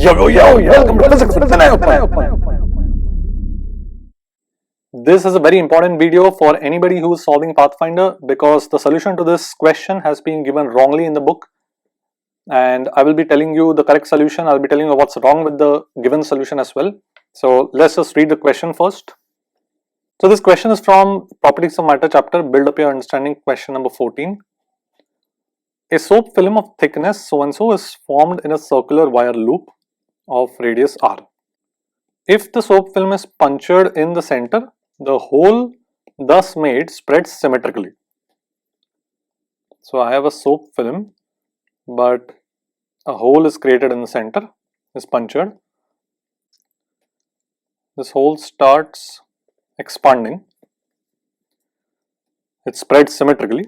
Welcome to Physics with Vinay. This is a very important video for anybody who is solving Pathfinder because the solution to this question has been given wrongly in the book, and I will be telling you the correct solution. I'll be telling you what's wrong with the given solution as well. So let's just read the question first. So this question is from Properties of Matter chapter, Build Up Your Understanding, question number 14. A soap film of thickness so and so is formed in a circular wire loop of radius r. If the soap film is punctured in the center, the hole thus made spreads symmetrically. So I have a soap film, but a hole is created in the center, is punctured. This hole starts expanding. It spreads symmetrically,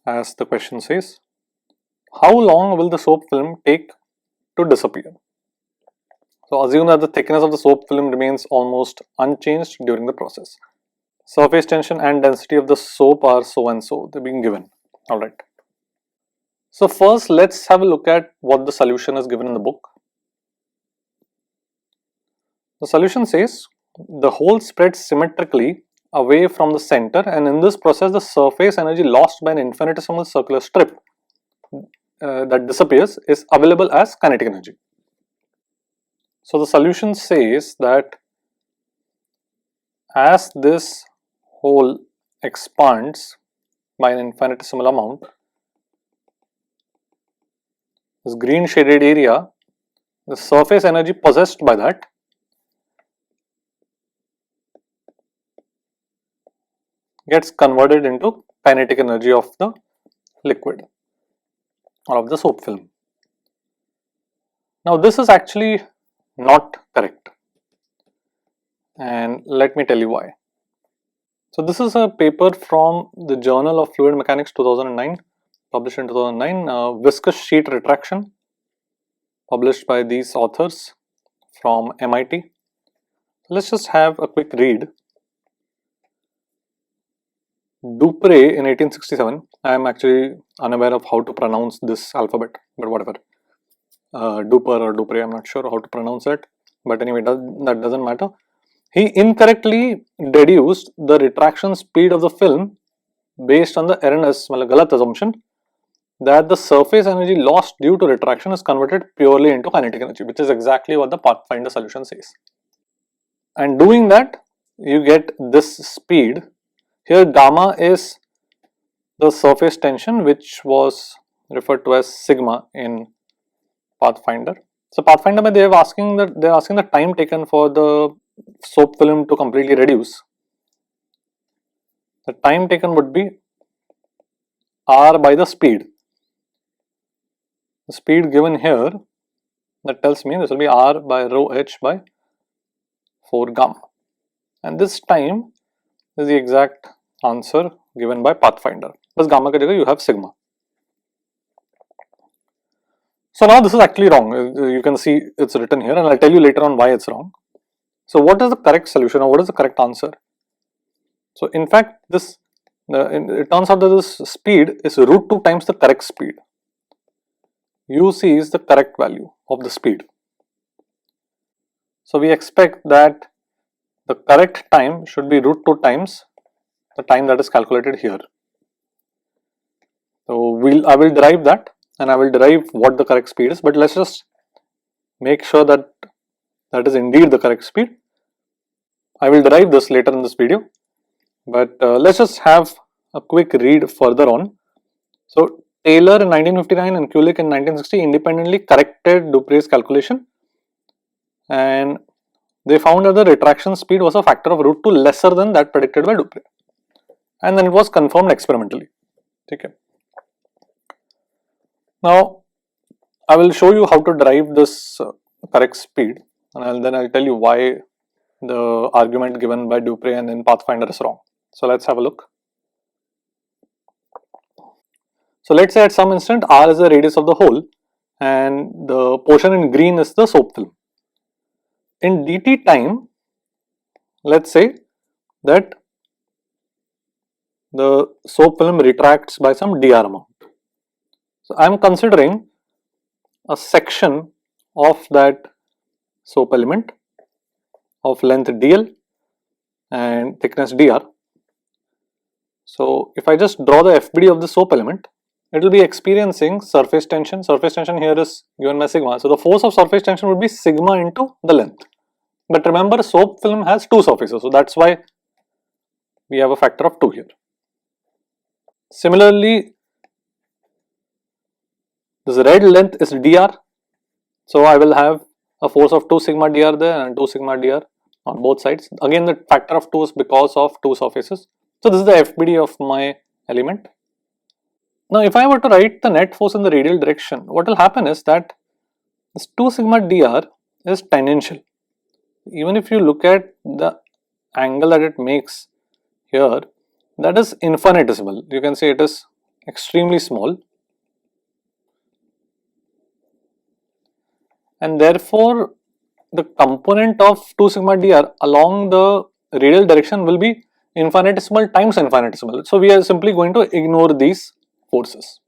as the question says. How long will the soap film take to disappear? So assume that the thickness of the soap film remains almost unchanged during the process. Surface tension and density of the soap are so and so, they're being given. Alright. So first let's have a look at what the solution is given in the book. The solution says the hole spreads symmetrically away from the center, and in this process the surface energy lost by an infinitesimal circular strip that disappears is available as kinetic energy. So the solution says that as this hole expands by an infinitesimal amount, this green shaded area, the surface energy possessed by that gets converted into kinetic energy of the liquid or of the soap film. Now this is actually not correct, and let me tell you why. So this is a paper from the Journal of Fluid Mechanics 2009, published in 2009, viscous sheet retraction, published by these authors from MIT. Let's just have a quick read. Dupre in 1867, I am actually unaware of how to pronounce this alphabet, but whatever. Duper or Dupre, I'm not sure how to pronounce it, but anyway, that doesn't matter. He incorrectly deduced the retraction speed of the film based on the erroneous, galat assumption that the surface energy lost due to retraction is converted purely into kinetic energy, which is exactly what the Pathfinder solution says. And doing that, you get this speed. Here gamma is the surface tension, which was referred to as sigma in Pathfinder. So Pathfinder, they're asking the time taken for the soap film to completely reduce. The time taken would be r by the speed. The speed given here, that tells me this will be r by rho h by 4 gamma, and this time is the exact answer given by Pathfinder. Plus gamma ka jagah you have sigma. So now this is actually wrong. You can see it's written here, and I'll tell you later on why it's wrong. So what is the correct solution, or what is the correct answer? So in fact, it turns out that this speed is root 2 times the correct speed. uc is the correct value of the speed. So we expect that the correct time should be root 2 times the time that is calculated here. So I will derive that, and I will derive what the correct speed is, but let's just make sure that that is indeed the correct speed. I will derive this later in this video, but let's just have a quick read further on. So Taylor in 1959 and Kulik in 1960 independently corrected Dupre's calculation, and they found that the retraction speed was a factor of root 2 lesser than that predicted by Dupre, and then it was confirmed experimentally. Okay. Now I will show you how to derive this correct speed, and then I'll tell you why the argument given by Dupre and in Pathfinder is wrong. So let's have a look. So let's say at some instant r is the radius of the hole, and the portion in green is the soap film. In dt time, let's say that the soap film retracts by some dr amount. So I am considering a section of that SOAP element of length dl and thickness dr. So if I just draw the FBD of the SOAP element, it will be experiencing surface tension. Surface tension here is given by sigma. So the force of surface tension would be sigma into the length. But remember, SOAP film has two surfaces, so that's why we have a factor of 2 here. Similarly, this red length is dr, so I will have a force of 2 sigma dr there and 2 sigma dr on both sides. Again, the factor of 2 is because of two surfaces. So this is the FBD of my element. Now if I were to write the net force in the radial direction, what will happen is that this 2 sigma dr is tangential. Even if you look at the angle that it makes here, that is infinitesimal. You can say it is extremely small, and therefore the component of 2 sigma dr along the radial direction will be infinitesimal times infinitesimal. So we are simply going to ignore these forces.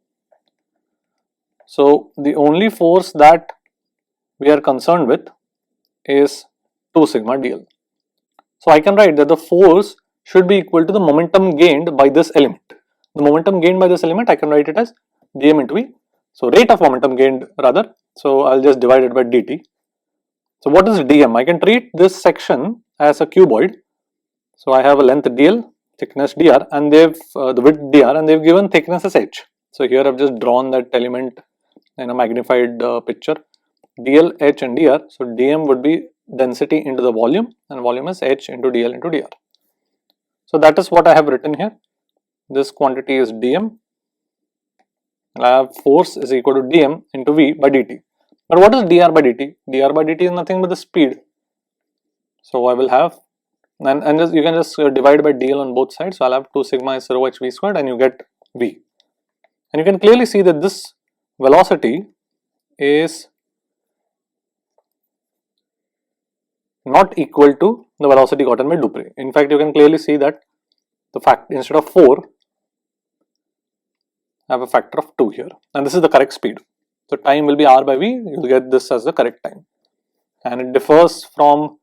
So the only force that we are concerned with is 2 sigma dl. So I can write that the force should be equal to the momentum gained by this element. The momentum gained by this element, I can write it as dm into v. So rate of momentum gained rather. So I'll just divide it by dt. So what is dm? I can treat this section as a cuboid. So I have a length dl, thickness dr, and they've the width dr, and they've given thickness as h. So here I've just drawn that element in a magnified picture. dl, h, and dr. So dm would be density into the volume, and volume is h into dl into dr. So that is what I have written here. This quantity is dm. I have force is equal to dm into v by dt. But what is dr by dt? dr by dt is nothing but the speed. So I will have, and just, you can just divide by dl on both sides. So I'll have 2 sigma is rho h v squared, and you get v. And you can clearly see that this velocity is not equal to the velocity gotten by Dupre. In fact, you can clearly see that the fact instead of 4, I have a factor of 2 here, and this is the correct speed. So time will be r by v. You will get this as the correct time, and it differs from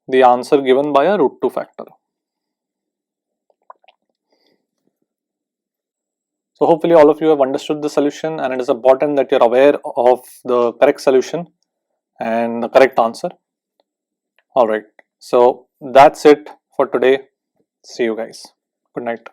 the answer given by a √2 factor. So hopefully all of you have understood the solution, and it is important that you are aware of the correct solution and the correct answer. Alright, so that's it for today. See you guys. Good night.